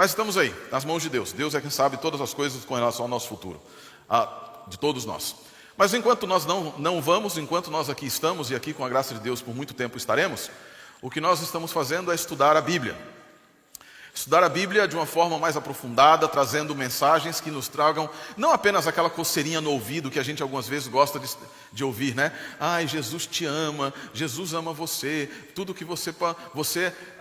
Mas estamos aí, nas mãos de Deus. Deus é quem sabe todas as coisas com relação ao nosso futuro, de todos nós. Mas enquanto nós não vamos, enquanto nós aqui estamos, e aqui com a graça de Deus por muito tempo estaremos, o que nós estamos fazendo é estudar a Bíblia. Estudar a Bíblia de uma forma mais aprofundada, trazendo mensagens que nos tragam, não apenas aquela coceirinha no ouvido que a gente algumas vezes gosta de ouvir, né? Ai, Jesus te ama, Jesus ama você, tudo que você,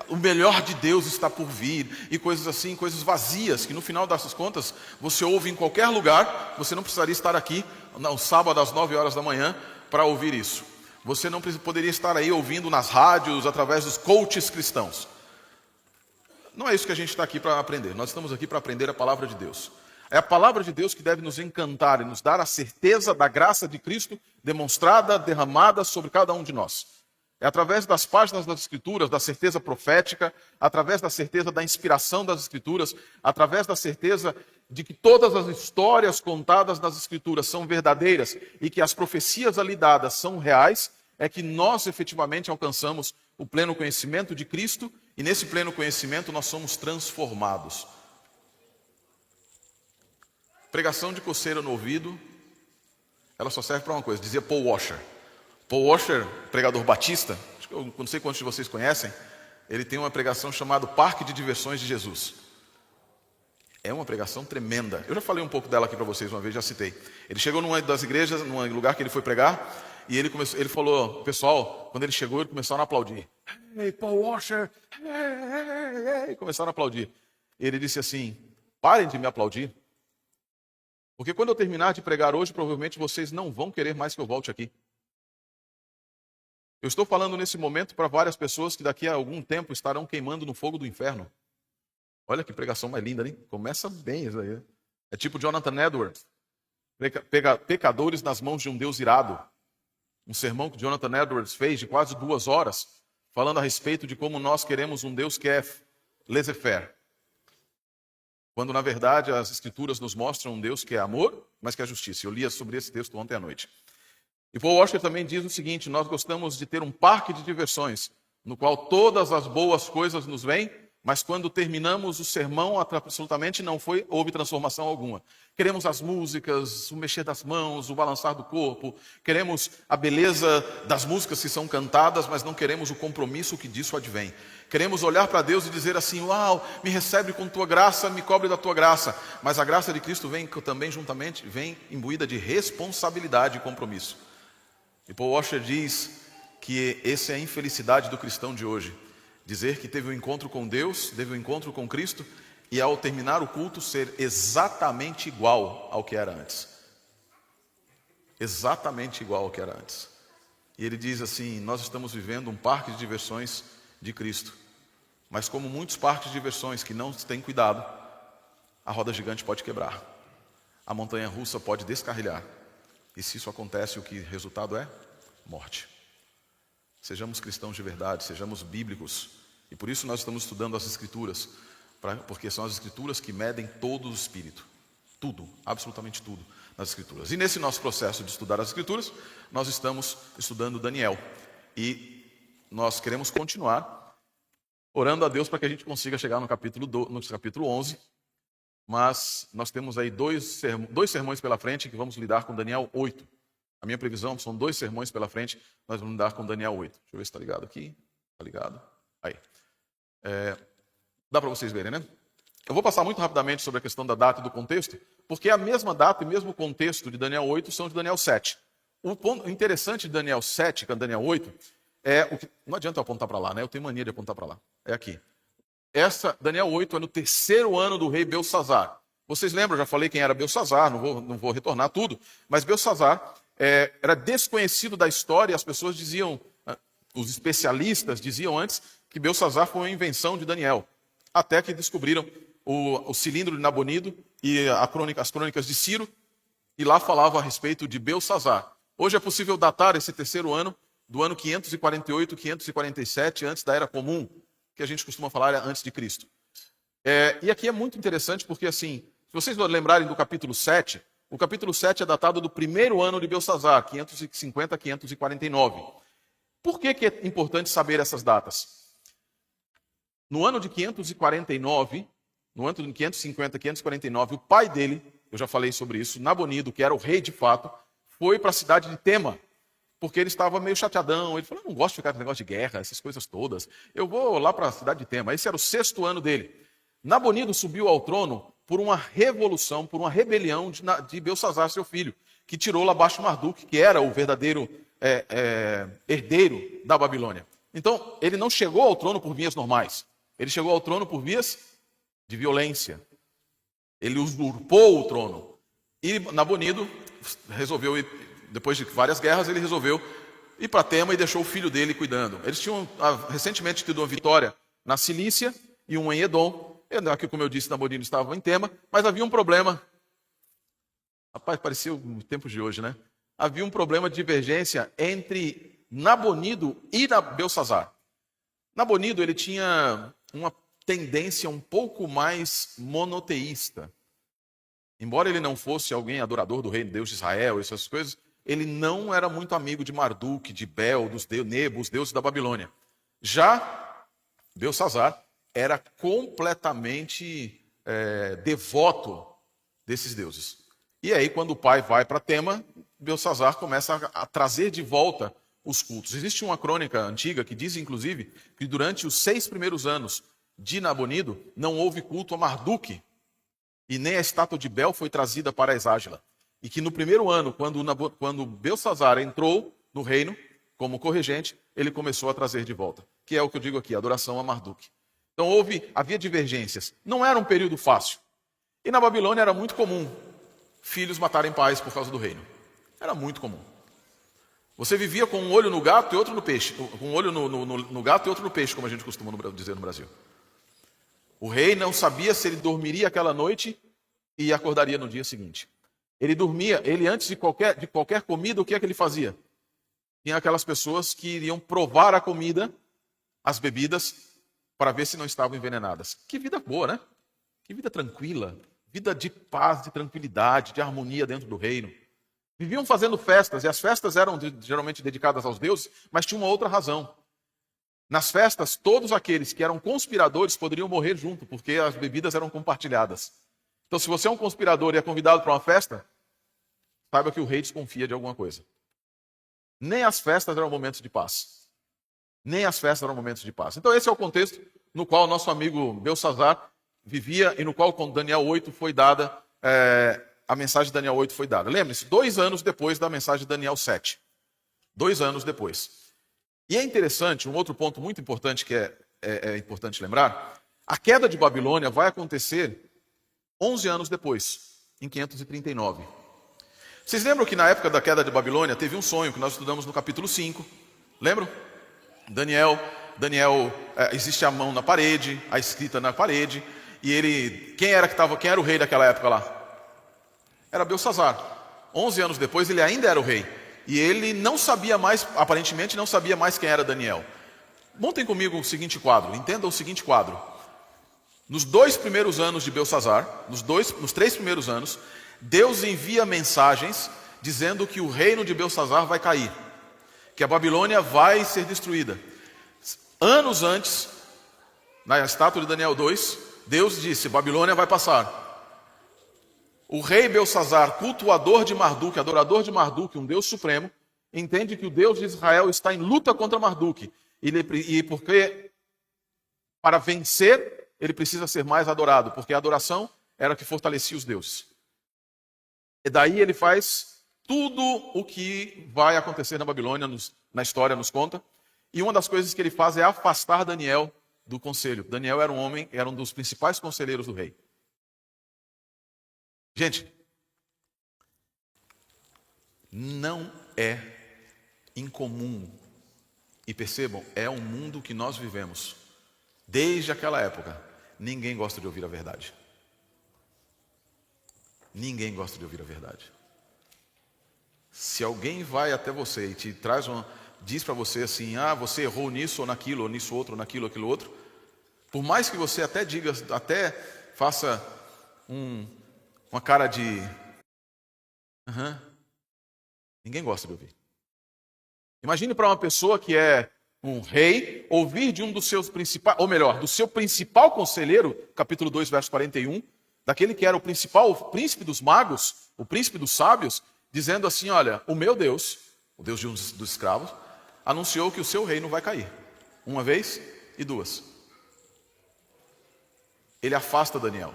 o melhor de Deus está por vir, e coisas assim, coisas vazias, que no final das contas, você ouve em qualquer lugar, você não precisaria estar aqui, no sábado às 9 horas da manhã, para ouvir isso. Você não poderia estar aí ouvindo nas rádios, através dos coaches cristãos. Não é isso que a gente está aqui para aprender. Nós estamos aqui para aprender a palavra de Deus. É a palavra de Deus que deve nos encantar e nos dar a certeza da graça de Cristo demonstrada, derramada sobre cada um de nós. É através das páginas das Escrituras, da certeza profética, através da certeza da inspiração das Escrituras, através da certeza de que todas as histórias contadas nas Escrituras são verdadeiras e que as profecias ali dadas são reais, é que nós efetivamente alcançamos o pleno conhecimento de Cristo, e nesse pleno conhecimento nós somos transformados. Pregação de coceira no ouvido, ela só serve para uma coisa, dizia Paul Washer. Paul Washer, pregador batista, eu não sei quantos de vocês conhecem, ele tem uma pregação chamada Parque de Diversões de Jesus. É uma pregação tremenda. Eu já falei um pouco dela aqui para vocês uma vez, já citei. Ele chegou numa das igrejas, num lugar que ele foi pregar, e ele falou, pessoal, quando ele chegou, eles começaram a aplaudir. Hey, Paul Washer, hey, começaram a aplaudir. Ele disse assim, parem de me aplaudir, porque quando eu terminar de pregar hoje, provavelmente vocês não vão querer mais que eu volte aqui. Eu estou falando nesse momento para várias pessoas que daqui a algum tempo estarão queimando no fogo do inferno. Olha que pregação mais linda, hein? Começa bem isso aí. É tipo Jonathan Edwards, pecadores nas mãos de um Deus irado. Um sermão que Jonathan Edwards fez de quase 2 horas, falando a respeito de como nós queremos um Deus que é laissez-faire. Quando, na verdade, as Escrituras nos mostram um Deus que é amor, mas que é justiça. Eu lia sobre esse texto ontem à noite. E Paul Washer também diz o seguinte, nós gostamos de ter um parque de diversões, no qual todas as boas coisas nos vêm, mas quando terminamos o sermão, absolutamente houve transformação alguma. Queremos as músicas, o mexer das mãos, o balançar do corpo. Queremos a beleza das músicas que são cantadas, mas não queremos o compromisso que disso advém. Queremos olhar para Deus e dizer assim, uau, me recebe com tua graça, me cobre da tua graça. Mas a graça de Cristo vem também juntamente, vem imbuída de responsabilidade e compromisso. E Paul Washer diz que essa é a infelicidade do cristão de hoje. Dizer que teve um encontro com Deus, teve um encontro com Cristo, e ao terminar o culto ser exatamente igual ao que era antes. Exatamente igual ao que era antes. E ele diz assim, nós estamos vivendo um parque de diversões de Cristo. Mas como muitos parques de diversões que não têm cuidado, a roda gigante pode quebrar. A montanha russa pode descarrilhar. E se isso acontece, o resultado é morte. Sejamos cristãos de verdade, sejamos bíblicos. E por isso nós estamos estudando as Escrituras, porque são as Escrituras que medem todo o Espírito. Tudo, absolutamente tudo nas Escrituras. E nesse nosso processo de estudar as Escrituras, nós estamos estudando Daniel. E nós queremos continuar orando a Deus para que a gente consiga chegar no capítulo 11. Mas nós temos aí dois sermões pela frente que vamos lidar com Daniel 8. A minha previsão são 2 sermões pela frente, nós vamos lidar com Daniel 8. Deixa eu ver se está ligado aqui. Está ligado? Aí. Dá para vocês verem, né? Eu vou passar muito rapidamente sobre a questão da data e do contexto, porque a mesma data e mesmo contexto de Daniel 8 são de Daniel 7. O ponto interessante de Daniel 7 com Daniel 8 é o que... Não adianta eu apontar para lá, né? Eu tenho mania de apontar para lá. É aqui. Daniel 8 é no 3º ano do rei Belsazar. Vocês lembram, eu já falei quem era Belsazar, não vou retornar tudo, mas Belsazar era desconhecido da história, as pessoas diziam, os especialistas diziam antes que Belsazar foi uma invenção de Daniel, até que descobriram o cilindro de Nabonido e as crônicas de Ciro, e lá falava a respeito de Belsazar. Hoje é possível datar esse 3º ano do ano 548, 547, antes da Era Comum, que a gente costuma falar antes de Cristo. E aqui é muito interessante porque, assim, se vocês lembrarem do capítulo 7, o capítulo 7 é datado do 1º ano de Belsazar, 550 a 549. Por que é importante saber essas datas? No ano de 549, no ano de 550, 549, o pai dele, eu já falei sobre isso, Nabonido, que era o rei de fato, foi para a cidade de Tema, porque ele estava meio chateadão. Ele falou: eu não gosto de ficar com negócio de guerra, essas coisas todas. Eu vou lá para a cidade de Tema. Esse era o 6º ano dele. Nabonido subiu ao trono por uma revolução, por uma rebelião de Belsazar, seu filho, que tirou Labaste Marduk, que era o verdadeiro herdeiro da Babilônia. Então, ele não chegou ao trono por vias normais. Ele chegou ao trono por vias de violência. Ele usurpou o trono. E Nabonido resolveu ir, depois de várias guerras, ele resolveu ir para Tema e deixou o filho dele cuidando. Eles tinham recentemente tido uma vitória na Cilícia e uma em Edom. Aqui, como eu disse, Nabonido estava em Tema, mas havia um problema. Rapaz, parecia os tempos de hoje, né? Havia um problema de divergência entre Nabonido e Belsazar. Nabonido, ele tinha uma tendência um pouco mais monoteísta. Embora ele não fosse alguém adorador do reino de Deus de Israel, essas coisas, ele não era muito amigo de Marduk, de Bel, dos Nebo, os deuses da Babilônia. Já Belsazar era completamente devoto desses deuses. E aí, quando o pai vai para Tema, Belsazar começa a trazer de volta os cultos. Existe uma crônica antiga que diz, inclusive, que durante os 6 primeiros anos de Nabonido, não houve culto a Marduk, e nem a estátua de Bel foi trazida para Eságila. E que no primeiro ano, quando Belsazar entrou no reino como corregente, ele começou a trazer de volta. Que é o que eu digo aqui, adoração a Marduk. Então havia divergências. Não era um período fácil. E na Babilônia era muito comum filhos matarem pais por causa do reino. Era muito comum. Você vivia com um olho no gato e outro no peixe. Com um olho no gato e outro no peixe, como a gente costuma dizer no Brasil. O rei não sabia se ele dormiria aquela noite e acordaria no dia seguinte. Ele dormia, antes de qualquer comida, o que é que ele fazia? Tinha aquelas pessoas que iriam provar a comida, as bebidas, para ver se não estavam envenenadas. Que vida boa, né? Que vida tranquila. Vida de paz, de tranquilidade, de harmonia dentro do reino. Viviam fazendo festas, e as festas eram geralmente dedicadas aos deuses, mas tinha uma outra razão. Nas festas, todos aqueles que eram conspiradores poderiam morrer junto, porque as bebidas eram compartilhadas. Então, se você é um conspirador e é convidado para uma festa, saiba que o rei desconfia de alguma coisa. Nem as festas eram momentos de paz. Nem as festas eram momentos de paz. Então, esse é o contexto no qual nosso amigo Belsazar vivia e no qual, com Daniel 8, foi dada, a mensagem de Daniel 8 foi dada. Lembre-se, 2 anos depois da mensagem de Daniel 7. 2 anos depois. E é interessante, um outro ponto muito importante que é importante lembrar, a queda de Babilônia vai acontecer 11 anos depois, em 539. Vocês lembram que na época da queda de Babilônia teve um sonho que nós estudamos no capítulo 5? Lembram? Daniel, existe a mão na parede, a escrita na parede, e quem era o rei daquela época lá? Era Belsazar. 11 anos depois ele ainda era o rei. E ele não sabia mais, aparentemente não sabia mais quem era Daniel. Montem comigo o seguinte quadro, entendam o seguinte quadro. Nos 2 primeiros anos de Belsazar, nos 3 primeiros anos, Deus envia mensagens dizendo que o reino de Belsazar vai cair, que a Babilônia vai ser destruída. Anos antes, na estátua de Daniel 2, Deus disse: Babilônia vai passar. O rei Belsazar, cultuador de Marduk, adorador de Marduk, um Deus supremo, entende que o Deus de Israel está em luta contra Marduk. E porque, para vencer, ele precisa ser mais adorado, porque a adoração era a que fortalecia os deuses. E daí ele faz tudo o que vai acontecer na Babilônia, na história nos conta. E uma das coisas que ele faz é afastar Daniel do conselho. Daniel era um dos principais conselheiros do rei. Gente, não é incomum, e percebam, é um mundo que nós vivemos. Desde aquela época, ninguém gosta de ouvir a verdade. Ninguém gosta de ouvir a verdade. Se alguém vai até você e te diz para você assim: você errou nisso ou naquilo, ou nisso outro, ou naquilo, aquilo outro, por mais que você até diga, até faça uma cara de ninguém gosta de ouvir. Imagine para uma pessoa que é um rei ouvir de um dos seus principais, ou melhor, do seu principal conselheiro, capítulo 2, verso 41, daquele que era o principal, o príncipe dos magos, o príncipe dos sábios, dizendo assim, olha, o meu Deus, o Deus de um dos escravos, anunciou que o seu reino vai cair, uma vez e duas. Ele afasta Daniel.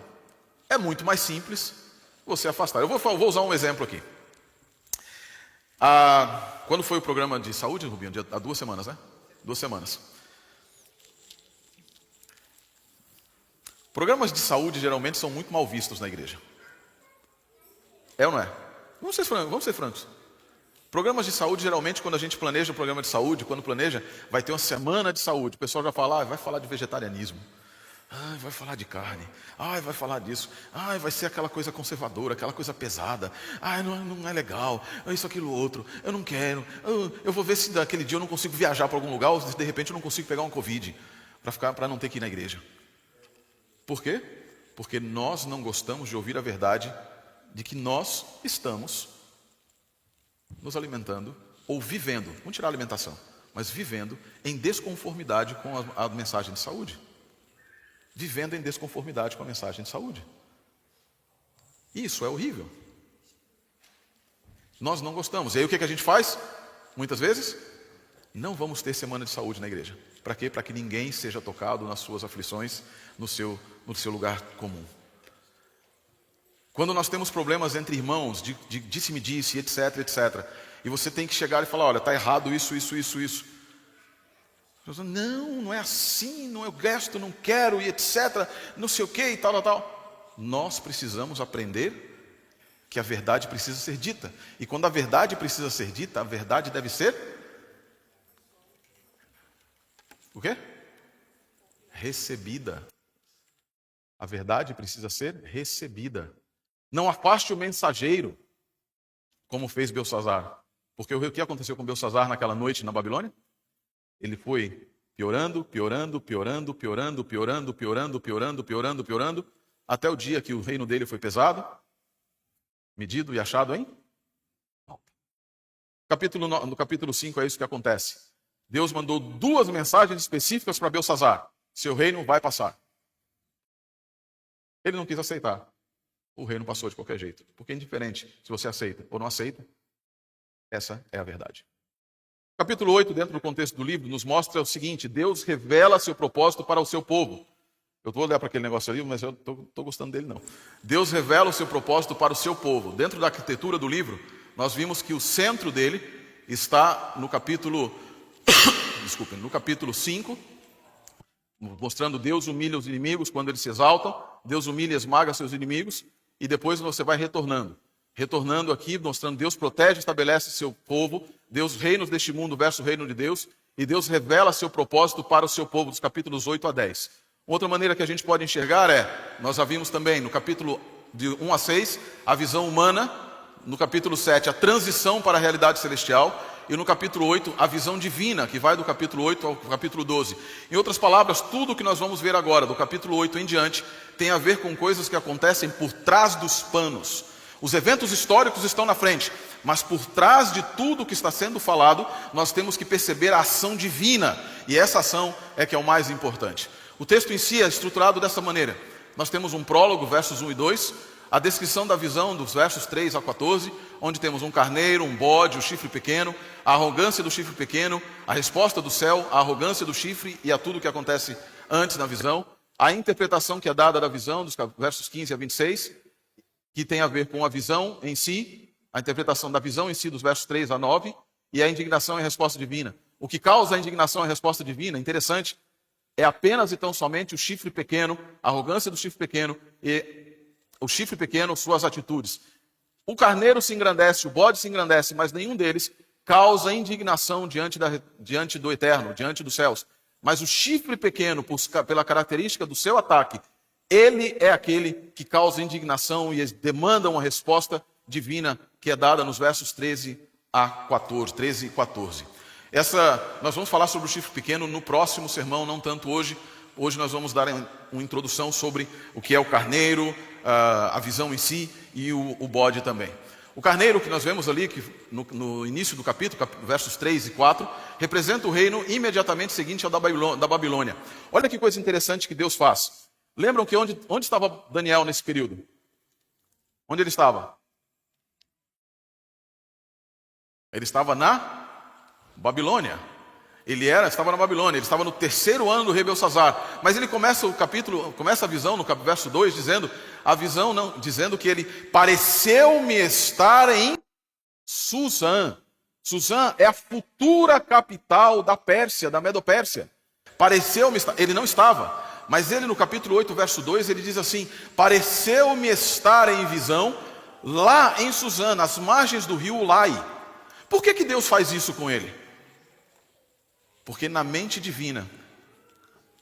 É muito mais simples você afastar. Eu vou usar um exemplo aqui. Quando foi o programa de saúde, Rubinho? Há 2 semanas, né? 2 semanas. Programas de saúde geralmente são muito mal vistos na igreja. É ou não é? Vamos ser francos. Programas de saúde, geralmente, quando a gente planeja um programa de saúde, quando planeja, vai ter uma semana de saúde. O pessoal já fala, vai falar de vegetarianismo. Vai falar de carne. Vai falar disso. Vai ser aquela coisa conservadora, aquela coisa pesada. Não é legal. Isso, aquilo, outro. Eu não quero. Eu vou ver se daquele dia eu não consigo viajar para algum lugar ou se de repente eu não consigo pegar um Covid para não ter que ir na igreja. Por quê? Porque nós não gostamos de ouvir a verdade de que nós estamos nos alimentando ou vivendo, vamos tirar a alimentação, mas vivendo em desconformidade com a mensagem de saúde. Vivendo em desconformidade com a mensagem de saúde. Isso é horrível. Nós não gostamos. E aí o que a gente faz? Muitas vezes, não vamos ter semana de saúde na igreja. Para quê? Para que ninguém seja tocado nas suas aflições, no seu lugar comum. Quando nós temos problemas entre irmãos, de disse-me-disse, etc, etc. E você tem que chegar e falar, olha, está errado isso. Não é assim, não eu gosto, não quero, e etc, não sei o que e tal. Nós precisamos aprender que a verdade precisa ser dita. E quando a verdade precisa ser dita, a verdade deve ser o quê? Recebida. A verdade precisa ser recebida. Não afaste o mensageiro, como fez Belsassar. Porque o que aconteceu com Belsassar naquela noite na Babilônia? Ele foi piorando, até o dia que o reino dele foi pesado, medido e achado em falta. No capítulo 5 é isso que acontece. Deus mandou 2 mensagens específicas para Belsassar. Seu reino vai passar. Ele não quis aceitar. O reino passou de qualquer jeito. Porque é indiferente se você aceita ou não aceita. Essa é a verdade. Capítulo 8, dentro do contexto do livro, nos mostra o seguinte: Deus revela seu propósito para o seu povo. Eu vou olhar para aquele negócio ali, mas eu estou gostando dele não. Deus revela o seu propósito para o seu povo. Dentro da arquitetura do livro, nós vimos que o centro dele está no capítulo no capítulo 5, mostrando Deus humilha os inimigos quando eles se exaltam, Deus humilha e esmaga seus inimigos, e depois você vai retornando aqui, mostrando Deus protege e estabelece seu povo, Deus reinos deste mundo versus o reino de Deus, e Deus revela seu propósito para o seu povo, dos capítulos 8 a 10. Outra maneira que a gente pode enxergar nós já vimos também no capítulo de 1 a 6, a visão humana, no capítulo 7, a transição para a realidade celestial, e no capítulo 8, a visão divina, que vai do capítulo 8 ao capítulo 12. Em outras palavras, tudo que nós vamos ver agora, do capítulo 8 em diante, tem a ver com coisas que acontecem por trás dos panos. Os eventos históricos estão na frente, mas por trás de tudo que está sendo falado, nós temos que perceber a ação divina, e essa ação é que é o mais importante. O texto em si é estruturado dessa maneira. Nós temos um prólogo, versos 1 e 2, a descrição da visão dos versos 3 a 14, onde temos um carneiro, um bode, o chifre pequeno, a arrogância do chifre pequeno, a resposta do céu, a arrogância do chifre e a tudo o que acontece antes na visão, a interpretação que é dada da visão, dos versos 15 a 26, que tem a ver com a visão em si, a interpretação da visão em si, dos versos 3 a 9, e a indignação e a resposta divina. O que causa a indignação e a resposta divina, interessante, é apenas e tão somente o chifre pequeno, a arrogância do chifre pequeno e o chifre pequeno, suas atitudes. O carneiro se engrandece, o bode se engrandece, mas nenhum deles causa indignação diante do eterno, diante dos céus. Mas o chifre pequeno, pela característica do seu ataque, ele é aquele que causa indignação e demanda uma resposta divina que é dada nos versos 13 e 14. Nós vamos falar sobre o chifre pequeno no próximo sermão, não tanto hoje. Hoje nós vamos dar uma introdução sobre o que é o carneiro, a visão em si e o bode também. O carneiro que nós vemos ali, que no início do capítulo, versos 3 e 4, representa o reino imediatamente seguinte ao da Babilônia. Olha que coisa interessante que Deus faz. Lembram que onde estava Daniel nesse período? Onde ele estava? Ele estava na Babilônia. Estava na Babilônia, ele estava no 3º ano do rei Belsazar. Mas ele começa o capítulo, começa a visão no verso 2, dizendo que ele pareceu-me estar em Susã. Susã é a futura capital da Pérsia, da Medo-Pérsia. Pareceu-me estar, ele não estava. Mas ele no capítulo 8, verso 2, ele diz assim: pareceu-me estar em visão lá em Susã, nas margens do rio Ulai. Por que Deus faz isso com ele? Porque na mente divina,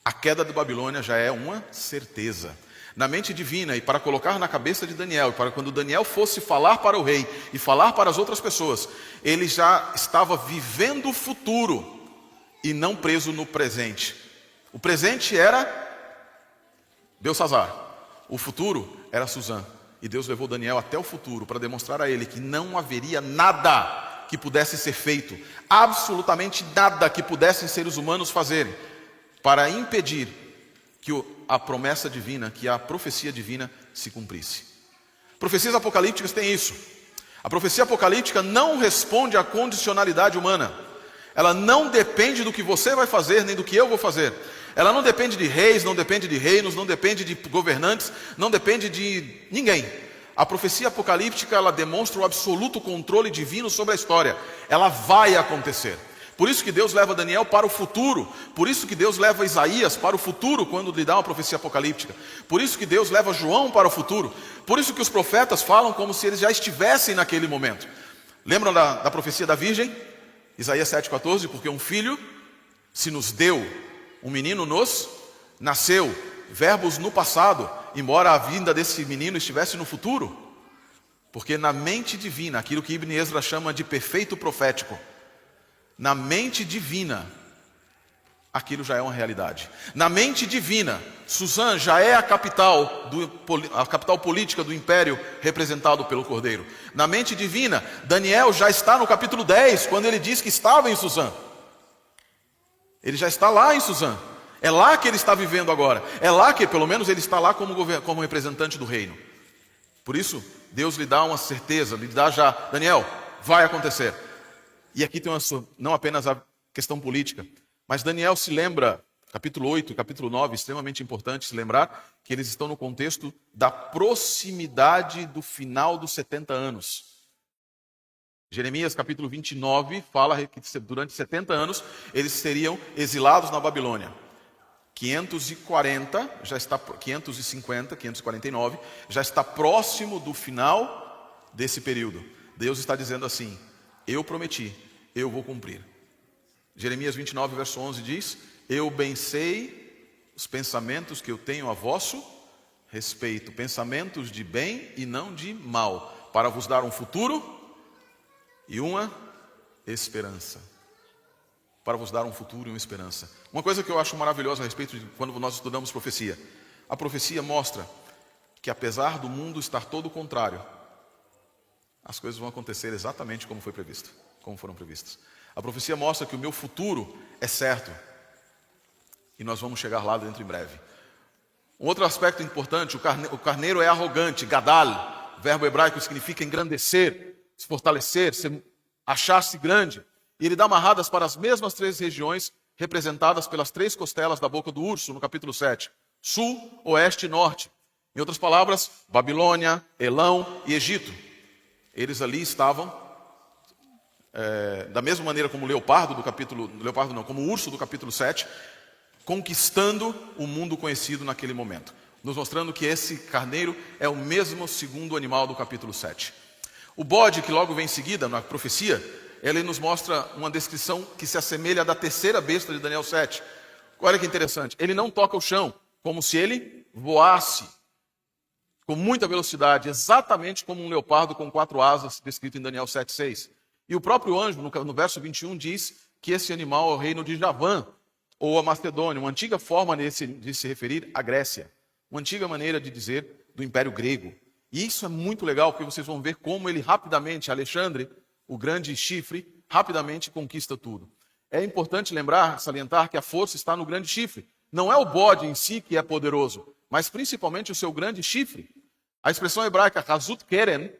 a queda de Babilônia já é uma certeza. Na mente divina, e para colocar na cabeça de Daniel, e para quando Daniel fosse falar para o rei e falar para as outras pessoas, ele já estava vivendo o futuro e não preso no presente. O presente era Belsazar, o futuro era Susã. E Deus levou Daniel até o futuro para demonstrar a ele que não haveria nada que pudesse ser feito, absolutamente nada que pudessem seres humanos fazerem, para impedir que a promessa divina, que a profecia divina se cumprisse. Profecias apocalípticas têm isso. A profecia apocalíptica não responde à condicionalidade humana. Ela não depende do que você vai fazer, nem do que eu vou fazer. Ela não depende de reis, não depende de reinos, não depende de governantes, não depende de ninguém. A profecia apocalíptica, ela demonstra o absoluto controle divino sobre a história. Ela vai acontecer. Por isso que Deus leva Daniel para o futuro. Por isso que Deus leva Isaías para o futuro quando lhe dá uma profecia apocalíptica. Por isso que Deus leva João para o futuro. Por isso que os profetas falam como se eles já estivessem naquele momento. Lembram da profecia da Virgem? Isaías 7,14, porque um filho se nos deu, um menino nos nasceu. Verbos no passado, embora a vinda desse menino estivesse no futuro. Porque na mente divina, aquilo que Ibn Ezra chama de perfeito profético, na mente divina, aquilo já é uma realidade. Na mente divina, Susã já é a capital política do império representado pelo Cordeiro. Na mente divina, Daniel já está no capítulo 10, quando ele diz que estava em Susã. Ele já está lá em Susã. É lá que ele está vivendo agora. É lá que, pelo menos, ele está lá como representante do reino. Por isso, Deus lhe dá uma certeza, lhe dá já: Daniel, vai acontecer. E aqui tem não apenas a questão política, mas Daniel se lembra, capítulo 8 e capítulo 9, extremamente importante se lembrar, que eles estão no contexto da proximidade do final dos 70 anos. Jeremias capítulo 29 fala que durante 70 anos eles seriam exilados na Babilônia. 549, já está próximo do final desse período. Deus está dizendo assim: eu prometi, eu vou cumprir. Jeremias 29, verso 11 diz: eu bem sei os pensamentos que eu tenho a vosso respeito, pensamentos de bem e não de mal, para vos dar um futuro e uma esperança. Para vos dar um futuro e uma esperança. Uma coisa que eu acho maravilhosa a respeito de quando nós estudamos profecia. A profecia mostra que apesar do mundo estar todo o contrário, as coisas vão acontecer exatamente como foi previsto, como foram previstas. A profecia mostra que o meu futuro é certo. E nós vamos chegar lá dentro em breve. Um outro aspecto importante, o carneiro é arrogante, gadal, verbo hebraico que significa engrandecer, se fortalecer, achar-se grande. E ele dá amarradas para as mesmas 3 regiões representadas pelas 3 costelas da boca do urso, no capítulo 7. Sul, oeste e norte. Em outras palavras, Babilônia, Elão e Egito. Eles ali estavam, da mesma maneira como como o urso do capítulo 7, conquistando o mundo conhecido naquele momento. Nos mostrando que esse carneiro é o mesmo segundo animal do capítulo 7. O bode, que logo vem em seguida, na profecia, ele nos mostra uma descrição que se assemelha à da 3ª besta de Daniel 7. Olha que interessante. Ele não toca o chão, como se ele voasse com muita velocidade, exatamente como um leopardo com 4 asas, descrito em Daniel 7,6. E o próprio anjo, no verso 21, diz que esse animal é o reino de Javã, ou a Macedônia, uma antiga forma de se referir à Grécia. Uma antiga maneira de dizer do Império Grego. E isso é muito legal, porque vocês vão ver como ele rapidamente, Alexandre, o grande chifre, rapidamente conquista tudo. É importante lembrar, salientar que a força está no grande chifre. Não é o bode em si que é poderoso, mas principalmente o seu grande chifre. A expressão hebraica Hazut Keren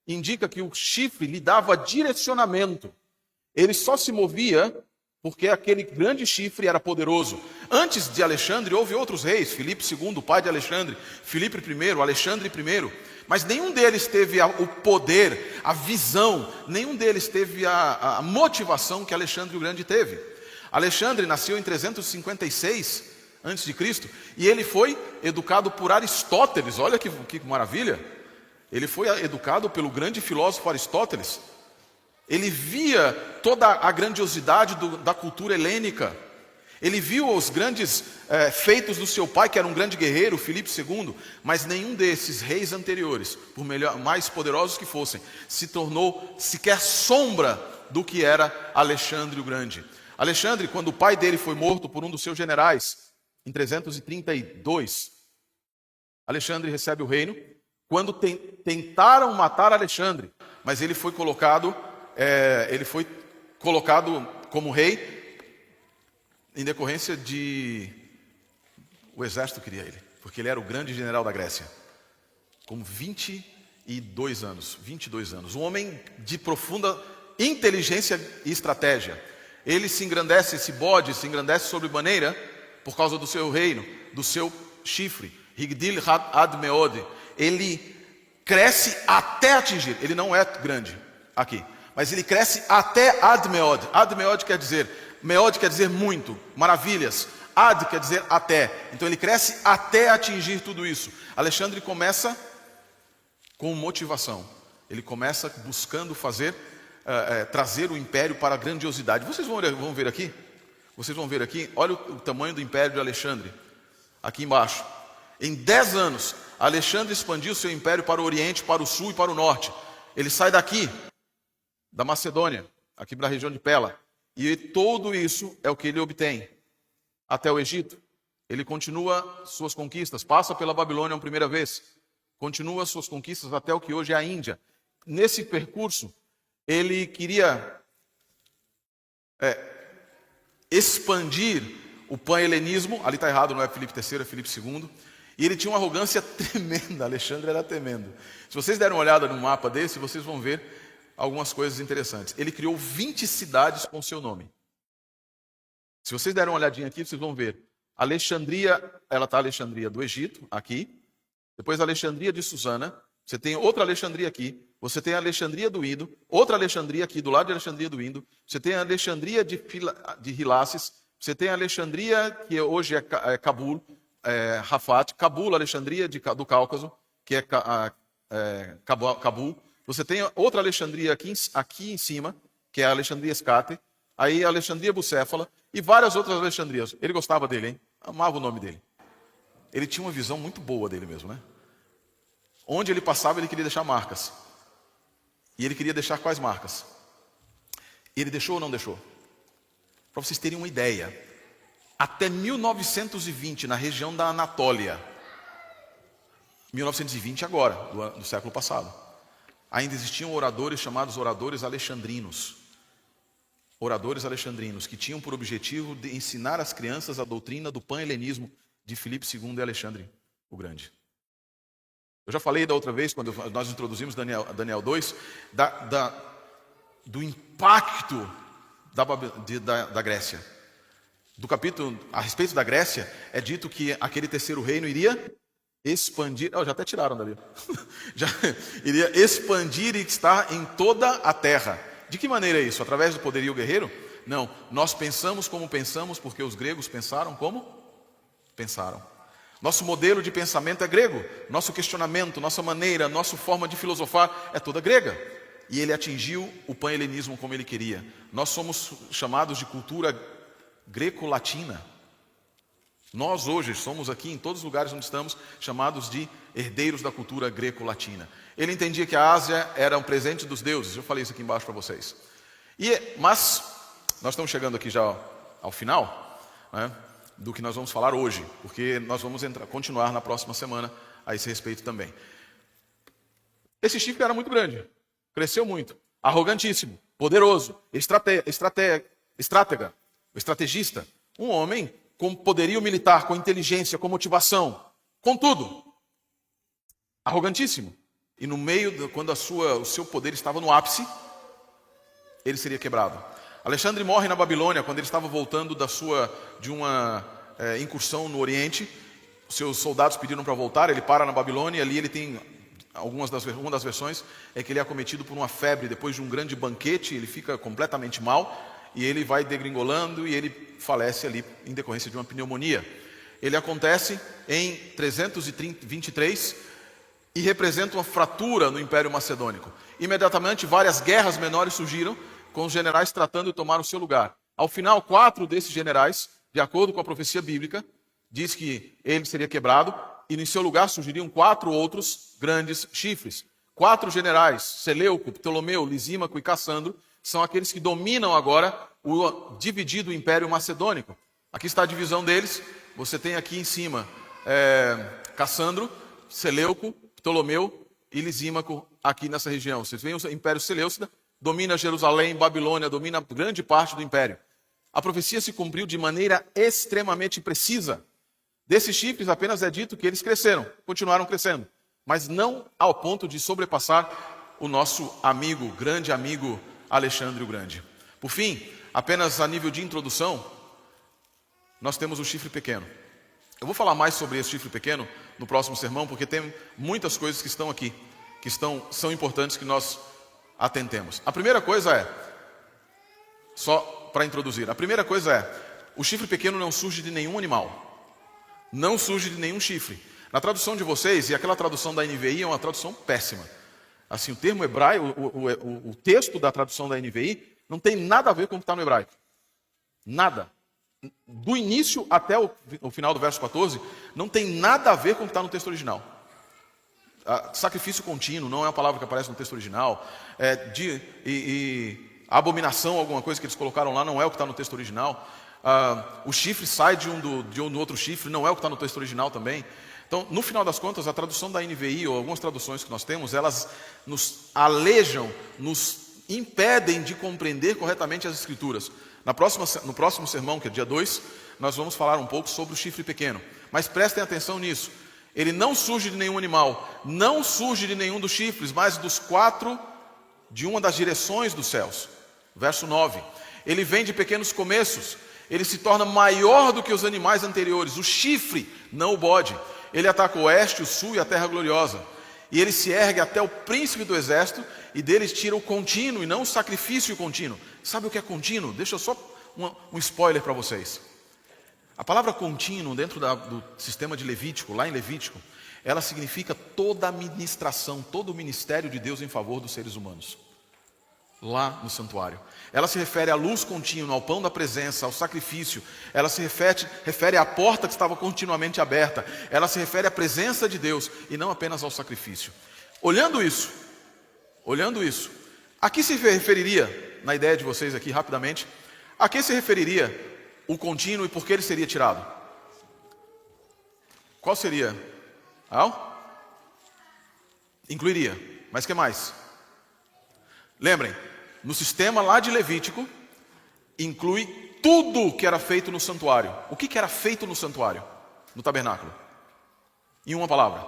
indica que o chifre lhe dava direcionamento. Ele só se movia porque aquele grande chifre era poderoso. Antes de Alexandre, houve outros reis, Filipe II, pai de Alexandre, Filipe I, Alexandre I, mas nenhum deles teve o poder, a visão, nenhum deles teve a motivação que Alexandre o Grande teve. Alexandre nasceu em 356 a.C. e ele foi educado por Aristóteles, olha que maravilha. Ele foi educado pelo grande filósofo Aristóteles. Ele via toda a grandiosidade da cultura helênica. Ele viu os grandes feitos do seu pai, que era um grande guerreiro, Filipe II, mas nenhum desses reis anteriores, por mais poderosos que fossem, se tornou sequer sombra do que era Alexandre o Grande. Alexandre, quando o pai dele foi morto por um dos seus generais, em 332, Alexandre recebe o reino. Quando tentaram matar Alexandre, mas ele foi colocado como rei em decorrência de o exército queria ele, porque ele era o grande general da Grécia, com 22 anos, um homem de profunda inteligência e estratégia. Ele se engrandece, esse bode se engrandece sobremaneira por causa do seu reino, do seu chifre, Higdil Ad Meod. Ele cresce até atingir, ele não é grande aqui, mas ele cresce até Ad Meod. Ad Meod quer dizer, Meod quer dizer muito, maravilhas. Ad quer dizer até. Então ele cresce até atingir tudo isso. Alexandre começa com motivação. Ele começa buscando trazer o império para a grandiosidade. Vocês vão ver aqui? Vocês vão ver aqui, olha o tamanho do império de Alexandre. Aqui embaixo. Em 10 anos, Alexandre expandiu seu império para o oriente, para o sul e para o norte. Ele sai daqui, da Macedônia, aqui para a região de Pela. E tudo isso é o que ele obtém. Até o Egito. Ele continua suas conquistas, passa pela Babilônia uma primeira vez. Continua suas conquistas até o que hoje é a Índia. Nesse percurso, ele queria expandir o pan-helenismo. Ali está errado, não é Filipe III, é Filipe II. E ele tinha uma arrogância tremenda, Alexandre era tremendo. Se vocês derem uma olhada no mapa desse, vocês vão ver algumas coisas interessantes. Ele criou 20 cidades com seu nome. Se vocês derem uma olhadinha aqui, vocês vão ver. Alexandria, ela está Alexandria do Egito, aqui. Depois Alexandria de Susana. Você tem outra Alexandria aqui. Você tem a Alexandria do Indo. Outra Alexandria aqui, do lado de Alexandria do Indo. Você tem a Alexandria de Hilácis. Você tem a Alexandria, que hoje é Cabul. Rafat, Cabul, Alexandria do Cáucaso, que é Cabul. Você tem outra Alexandria aqui em cima, que é a Alexandria Escate, aí a Alexandria Bucéfala e várias outras Alexandrias. Ele gostava dele, hein? Amava o nome dele. Ele tinha uma visão muito boa dele mesmo, né? Onde ele passava, ele queria deixar marcas. E ele queria deixar quais marcas? Ele deixou ou não deixou? Para vocês terem uma ideia. Até 1920, na região da Anatólia, 1920 agora, do século passado, ainda existiam oradores chamados oradores alexandrinos. Oradores alexandrinos, que tinham por objetivo de ensinar às crianças a doutrina do pan-helenismo de Filipe II e Alexandre o Grande. Eu já falei da outra vez, quando nós introduzimos Daniel 2, do impacto da Grécia. Do capítulo a respeito da Grécia, é dito que aquele terceiro reino iria expandir. Já até tiraram dali. Já iria expandir e estar em toda a terra. De que maneira é isso? Através do poderio guerreiro? Não. Nós pensamos como pensamos, porque os gregos pensaram como pensaram. Nosso modelo de pensamento é grego. Nosso questionamento, nossa maneira, nossa forma de filosofar é toda grega. E ele atingiu o pan-helenismo como ele queria. Nós somos chamados de cultura greco-latina. Nós hoje somos aqui, em todos os lugares onde estamos, chamados de herdeiros da cultura greco-latina. Ele entendia que a Ásia era um presente dos deuses. Eu falei isso aqui embaixo para vocês. Mas nós estamos chegando aqui já ao final, né, do que nós vamos falar hoje, porque nós vamos continuar na próxima semana a esse respeito também. Esse chifre era muito grande, cresceu muito, arrogantíssimo, poderoso, estratega, estrategista, um homem com poderio militar, com inteligência, com motivação, com tudo. Arrogantíssimo. E no meio, quando o seu poder estava no ápice, ele seria quebrado. Alexandre morre na Babilônia quando ele estava voltando de uma incursão no Oriente. Seus soldados pediram para voltar, ele para na Babilônia e ali ele tem uma das versões é que ele é acometido por uma febre depois de um grande banquete, ele fica completamente mal e ele vai degringolando e ele falece ali em decorrência de uma pneumonia. Ele acontece em 323 e representa uma fratura no Império Macedônico. Imediatamente várias guerras menores surgiram com os generais tratando de tomar o seu lugar. Ao final, 4 desses generais, de acordo com a profecia bíblica, diz que ele seria quebrado e em seu lugar surgiriam 4 outros grandes chifres. 4 generais, Seleuco, Ptolomeu, Lisímaco e Cassandro, são aqueles que dominam agora o dividido Império Macedônico. Aqui está a divisão deles. Você tem aqui em cima Cassandro, Seleuco, Ptolomeu e Lisímaco aqui nessa região. Vocês veem o Império Seleucida, domina Jerusalém, Babilônia, domina grande parte do império. A profecia se cumpriu de maneira extremamente precisa. Desses chifres apenas é dito que eles cresceram, continuaram crescendo, mas não ao ponto de sobrepassar o nosso amigo, grande amigo Alexandre o Grande. Por fim, apenas a nível de introdução, nós temos o chifre pequeno. Eu vou falar mais sobre esse chifre pequeno no próximo sermão, porque tem muitas coisas que estão aqui, que são importantes que nós atentemos. A primeira coisa só para introduzir, a primeira coisa o chifre pequeno não surge de nenhum animal. Não surge de nenhum chifre. Na tradução de vocês, e aquela tradução da NVI é uma tradução péssima. Assim, o termo hebraico, o texto da tradução da NVI não tem nada a ver com o que está no hebraico. Nada. Do início até o final do verso 14, não tem nada a ver com o que está no texto original. Sacrifício contínuo não é uma palavra que aparece no texto original. Abominação, alguma coisa que eles colocaram lá, não é o que está no texto original. O chifre sai de um outro chifre, não é o que está no texto original também. Então, no final das contas, a tradução da NVI, ou algumas traduções que nós temos, elas nos alejam, nos impedem de compreender corretamente as Escrituras. No próximo sermão, que é dia 2, nós vamos falar um pouco sobre o chifre pequeno. Mas prestem atenção nisso. Ele não surge de nenhum animal, não surge de nenhum dos chifres, mas dos 4 de uma das direções dos céus. Verso 9. Ele vem de pequenos começos, ele se torna maior do que os animais anteriores. O chifre, não o bode. Ele ataca o oeste, o sul e a terra gloriosa. E ele se ergue até o príncipe do exército e deles tira o contínuo e não o sacrifício contínuo. Sabe o que é contínuo? Deixa eu só um spoiler para vocês. A palavra contínuo dentro do sistema de Levítico, lá em Levítico, ela significa toda a ministração, todo o ministério de Deus em favor dos seres humanos. Lá no santuário. Ela se refere à luz contínua, ao pão da presença, ao sacrifício. Ela se refere à porta que estava continuamente aberta. Ela se refere à presença de Deus e não apenas ao sacrifício. Olhando isso, a que se referiria, na ideia de vocês aqui rapidamente, a que se referiria o contínuo e por que ele seria tirado? Qual seria? Incluiria. Mas o que mais? Lembrem, no sistema lá de Levítico, inclui tudo que era feito no santuário. O que era feito no santuário? No tabernáculo? Em uma palavra.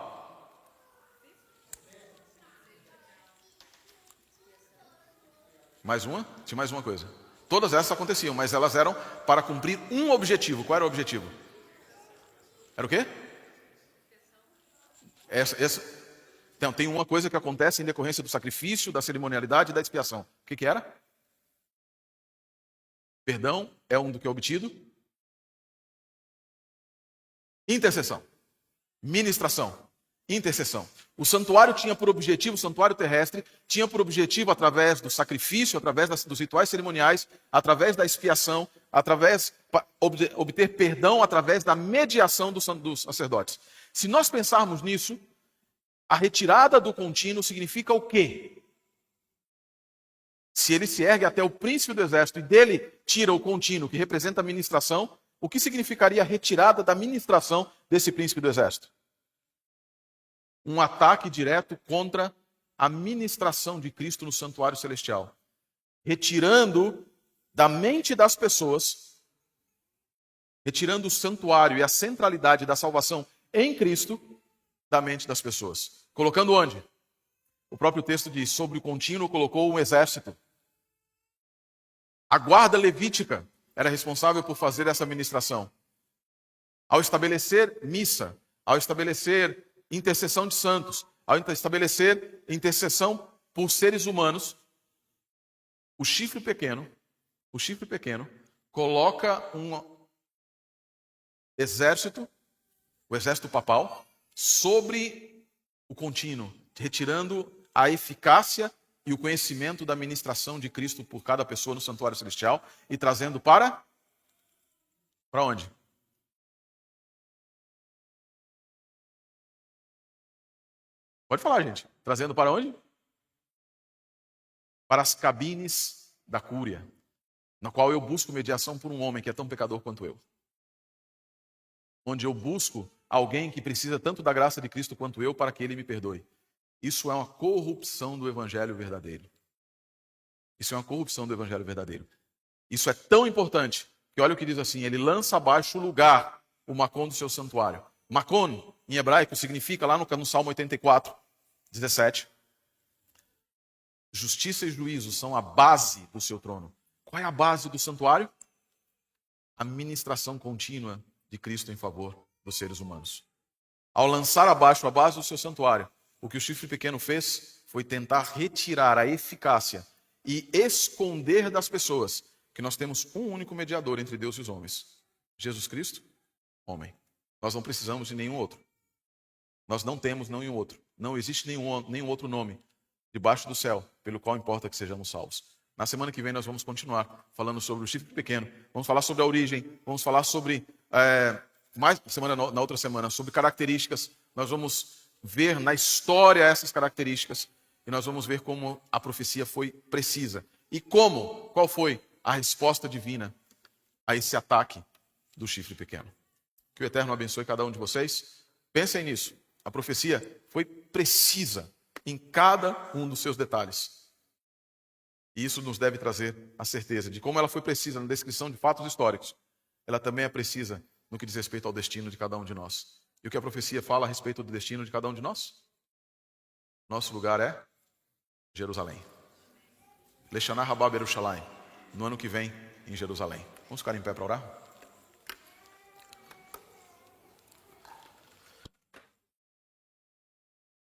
Mais uma? Tinha mais uma coisa. Todas essas aconteciam, mas elas eram para cumprir um objetivo. Qual era o objetivo? Era o quê? Então, tem uma coisa que acontece em decorrência do sacrifício, da cerimonialidade e da expiação. O que era? Perdão é um do que é obtido. Intercessão. Ministração. Intercessão. O santuário tinha por objetivo, o santuário terrestre, tinha por objetivo, através do sacrifício, através dos rituais cerimoniais, através da expiação, obter perdão através da mediação dos sacerdotes. Se nós pensarmos nisso, a retirada do contínuo significa o quê? Se ele se ergue até o príncipe do exército e dele tira o contínuo, que representa a ministração, o que significaria a retirada da ministração desse príncipe do exército? Um ataque direto contra a ministração de Cristo no santuário celestial, retirando da mente das pessoas, retirando o santuário e a centralidade da salvação em Cristo da mente das pessoas. Colocando onde? O próprio texto diz, sobre o contínuo colocou um exército. A guarda levítica era responsável por fazer essa ministração. Ao estabelecer missa, ao estabelecer intercessão de santos, ao estabelecer intercessão por seres humanos, o chifre pequeno coloca um exército, o exército papal, sobre o contínuo, retirando a eficácia e o conhecimento da ministração de Cristo por cada pessoa no santuário celestial e trazendo para onde? Pode falar, gente. Trazendo para onde? Para as cabines da cúria, na qual eu busco mediação por um homem que é tão pecador quanto eu. Onde eu busco alguém que precisa tanto da graça de Cristo quanto eu para que ele me perdoe. Isso é uma corrupção do evangelho verdadeiro. Isso é uma corrupção do evangelho verdadeiro. Isso é tão importante que olha o que diz assim, ele lança abaixo o lugar, o Makon do seu santuário. Makon, em hebraico, significa lá no Salmo 84, 17, justiça e juízo são a base do seu trono. Qual é a base do santuário? A ministração contínua de Cristo em favor dos seres humanos. Ao lançar abaixo a base do seu santuário, o que o chifre pequeno fez foi tentar retirar a eficácia e esconder das pessoas que nós temos um único mediador entre Deus e os homens. Jesus Cristo, homem. Nós não precisamos de nenhum outro. Nós não temos nenhum outro. Não existe nenhum outro nome debaixo do céu pelo qual importa que sejamos salvos. Na semana que vem nós vamos continuar falando sobre o chifre pequeno. Vamos falar sobre a origem. Vamos falar sobre, na outra semana, sobre características. Nós vamos ver na história essas características. E nós vamos ver como a profecia foi precisa. E qual foi a resposta divina a esse ataque do chifre pequeno. Que o Eterno abençoe cada um de vocês. Pensem nisso. A profecia foi precisa em cada um dos seus detalhes. E isso nos deve trazer a certeza de como ela foi precisa na descrição de fatos históricos. Ela também é precisa no que diz respeito ao destino de cada um de nós. E o que a profecia fala a respeito do destino de cada um de nós? Nosso lugar é Jerusalém. Leshaná Rabá Berushalayim. No ano que vem, em Jerusalém. Vamos ficar em pé para orar?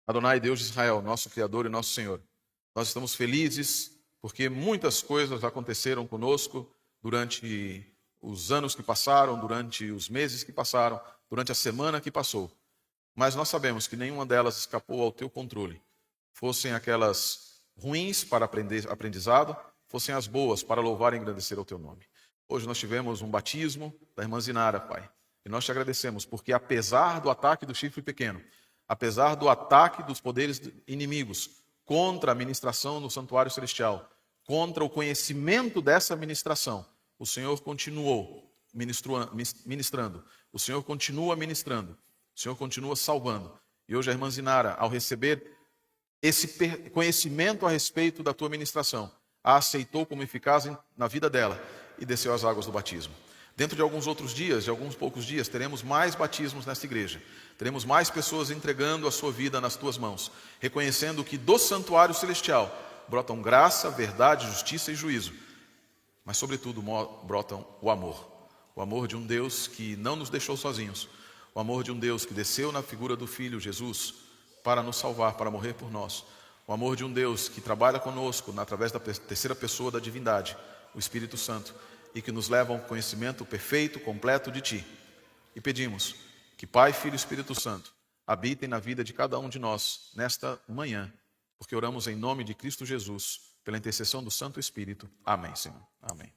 Adonai, Deus de Israel, nosso Criador e nosso Senhor, nós estamos felizes porque muitas coisas aconteceram conosco durante os anos que passaram, durante os meses que passaram, durante a semana que passou. Mas nós sabemos que nenhuma delas escapou ao teu controle. Fossem aquelas ruins para aprendizado, fossem as boas para louvar e engrandecer o teu nome. Hoje nós tivemos um batismo da irmã Zinara, Pai. E nós te agradecemos porque apesar do ataque do chifre pequeno, apesar do ataque dos poderes inimigos contra a ministração no santuário celestial, contra o conhecimento dessa ministração, o Senhor continuou ministrando, o Senhor continua ministrando, o Senhor continua salvando. E hoje a irmã Zinara, ao receber esse conhecimento a respeito da tua ministração, a aceitou como eficaz na vida dela e desceu as águas do batismo. Dentro de alguns outros dias, de alguns poucos dias, teremos mais batismos nesta igreja. Teremos mais pessoas entregando a sua vida nas tuas mãos, reconhecendo que do santuário celestial brotam graça, verdade, justiça e juízo. Mas, sobretudo, brotam o amor de um Deus que não nos deixou sozinhos, o amor de um Deus que desceu na figura do Filho, Jesus, para nos salvar, para morrer por nós. O amor de um Deus que trabalha conosco através da terceira pessoa da divindade, o Espírito Santo, e que nos leva a um conhecimento perfeito, completo de Ti. E pedimos que Pai, Filho e Espírito Santo habitem na vida de cada um de nós nesta manhã, porque oramos em nome de Cristo Jesus, pela intercessão do Santo Espírito. Amém, Senhor. Amém.